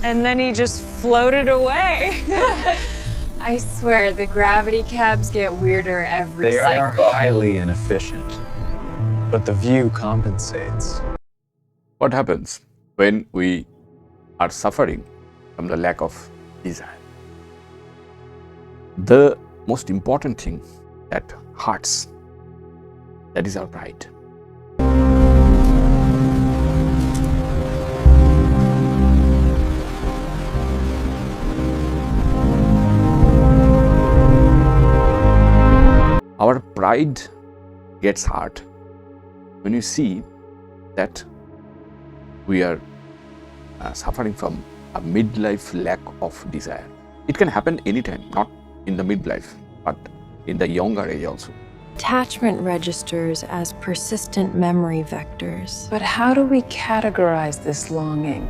And then he just floated away. I swear, the gravity cabs get weirder every They are cycle. highly inefficient, but the view compensates. What happens when we are suffering from the lack of desire? The most important thing that hurts, that is our pride. Our pride gets hurt when you see that we are suffering from a midlife lack of desire. It can happen anytime, not in the midlife, but in the younger age also. Attachment registers as persistent memory vectors. But how do we categorize this longing?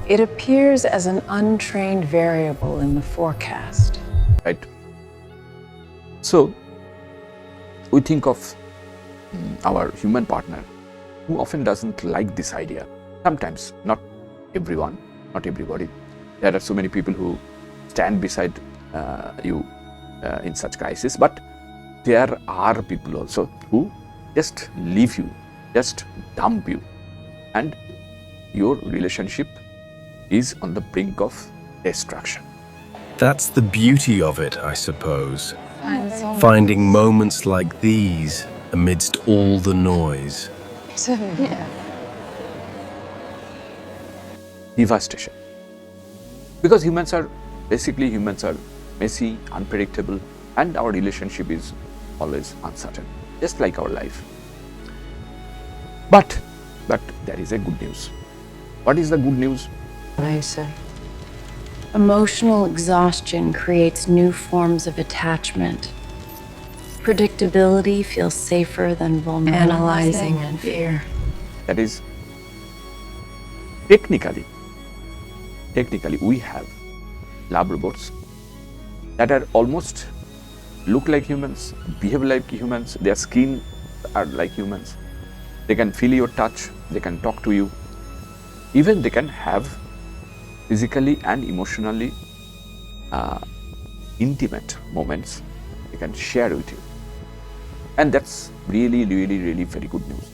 It appears as an untrained variable in the forecast. Right? So, we think of our human partner who often doesn't like this idea. Sometimes, not everyone, not everybody. There are so many people who stand beside you in such crisis, but there are people also who just leave you, just dump you, and your relationship is on the brink of destruction. That's the beauty of it, I suppose. Finding moments like these amidst all the noise. Devastation. Because humans are messy, unpredictable, and our relationship is always uncertain, just like our life. But there is a good news. What is the good news? Emotional exhaustion creates new forms of attachment. Predictability feels safer than vulnerability. Analyzing and fear. That is, technically we have lab robots that are almost look like humans, behave like humans, their skin are like humans. They can feel your touch, they can talk to you. Even they can have physically and emotionally intimate moments they can share with you. And that's really very good news.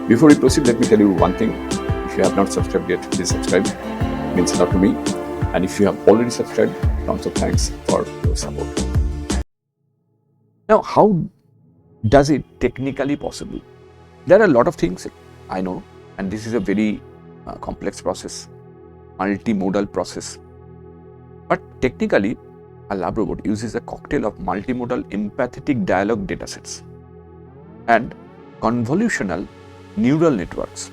Before we proceed, let me tell you one thing. If you have not subscribed yet, please subscribe. It means a lot to me. And if you have already subscribed, tons of thanks for your support. Now, how does it technically possible? There are a lot of things I know, and this is a very complex process, multimodal process. But technically, a lab robot uses a cocktail of multimodal empathetic dialogue datasets and convolutional neural networks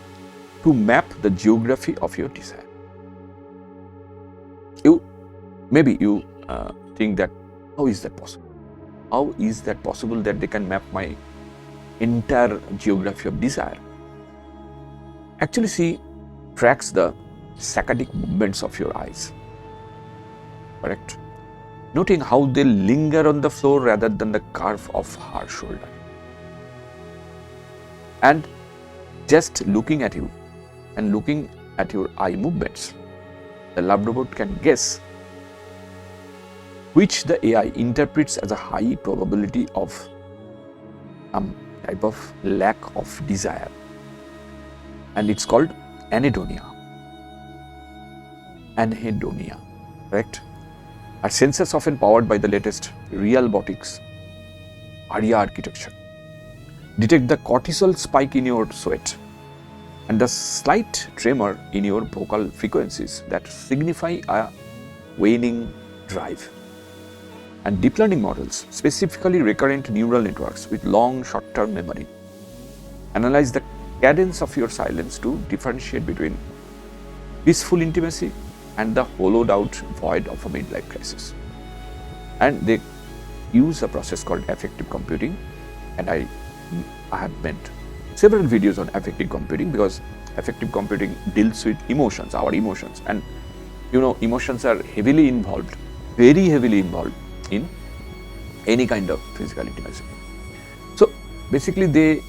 to map the geography of your desire. Maybe you think that, how is that possible? How is that possible that they can map my entire geography of desire? Actually, she tracks the saccadic movements of your eyes, correct? Noting how they linger on the floor rather than the curve of her shoulder. And just looking at you and looking at your eye movements, the lab robot can guess which the AI interprets as a high probability of some type of lack of desire. And it's called anhedonia. Anhedonia, correct? Our sensors, often powered by the latest Realbotix Aria architecture, detect the cortisol spike in your sweat and the slight tremor in your vocal frequencies that signify a waning drive. And deep learning models, specifically recurrent neural networks with long short-term memory, analyze the cadence of your silence to differentiate between peaceful intimacy and the hollowed out void of a midlife crisis. And they use a process called affective computing, and I I have made several videos on affective computing, because affective computing deals with emotions, our emotions, and emotions are heavily involved, very heavily involved in any kind of physical intimacy. So basically they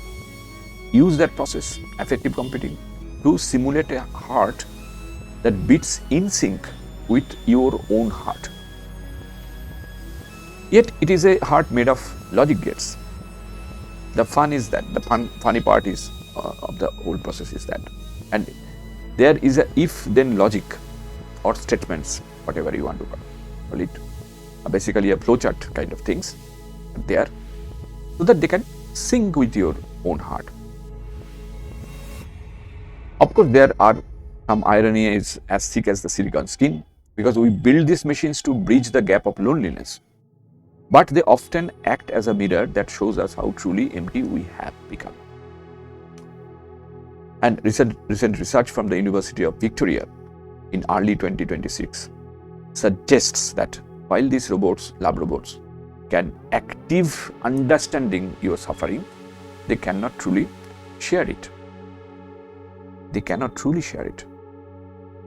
use that process, affective computing, to simulate a heart that beats in sync with your own heart. Yet it is a heart made of logic gates. The fun is that, the funny part is of the whole process is that, and there is a if-then logic or statements, whatever you want to call it, basically a flowchart kind of things there, so that they can sync with your own heart. Of course, there are some irony is as thick as the silicon skin, because we build these machines to bridge the gap of loneliness, but they often act as a mirror that shows us how truly empty we have become. And recent research from the University of Victoria in early 2026 suggests that while these lab robots, can active understanding your suffering, they cannot truly share it. They cannot truly share it.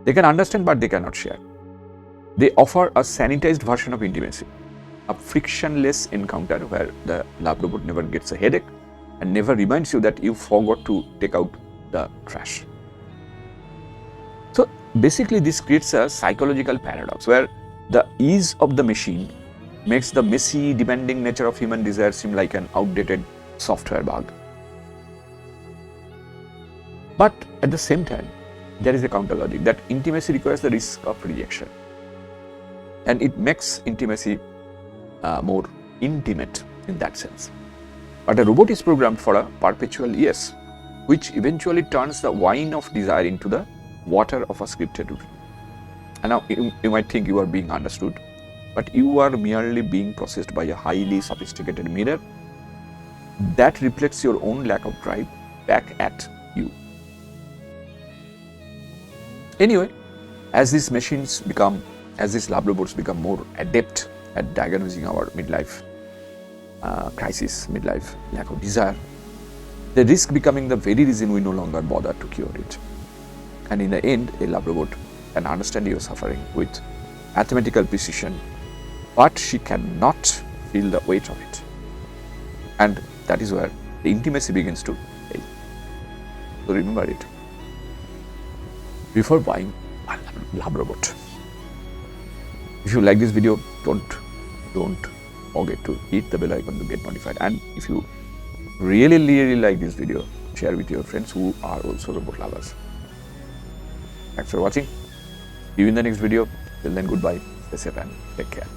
They can understand, but they cannot share. They offer a sanitized version of intimacy, a frictionless encounter where the lab robot never gets a headache and never reminds you that you forgot to take out the trash. So basically this creates a psychological paradox where the ease of the machine makes the messy, demanding nature of human desire seem like an outdated software bug. But at the same time, there is a counter logic that intimacy requires the risk of rejection, and it makes intimacy more intimate in that sense. But a robot is programmed for a perpetual yes, which eventually turns the wine of desire into the water of a scripted routine. And now you might think you are being understood, but you are merely being processed by a highly sophisticated mirror that reflects your own lack of drive back at you. Anyway, as these lab robots become more adept at diagnosing our midlife crisis, midlife lack of desire, they risk becoming the very reason we no longer bother to cure it. And in the end, a lab robot can understand your suffering with mathematical precision, but she cannot feel the weight of it. And that is where the intimacy begins to fail. So remember it before buying a lab robot. If you like this video, don't forget to hit the bell icon to get notified. And if you really like this video, share with your friends who are also robot lovers. Thanks for watching. See you in the next video. Till then, goodbye. Stay safe and take care.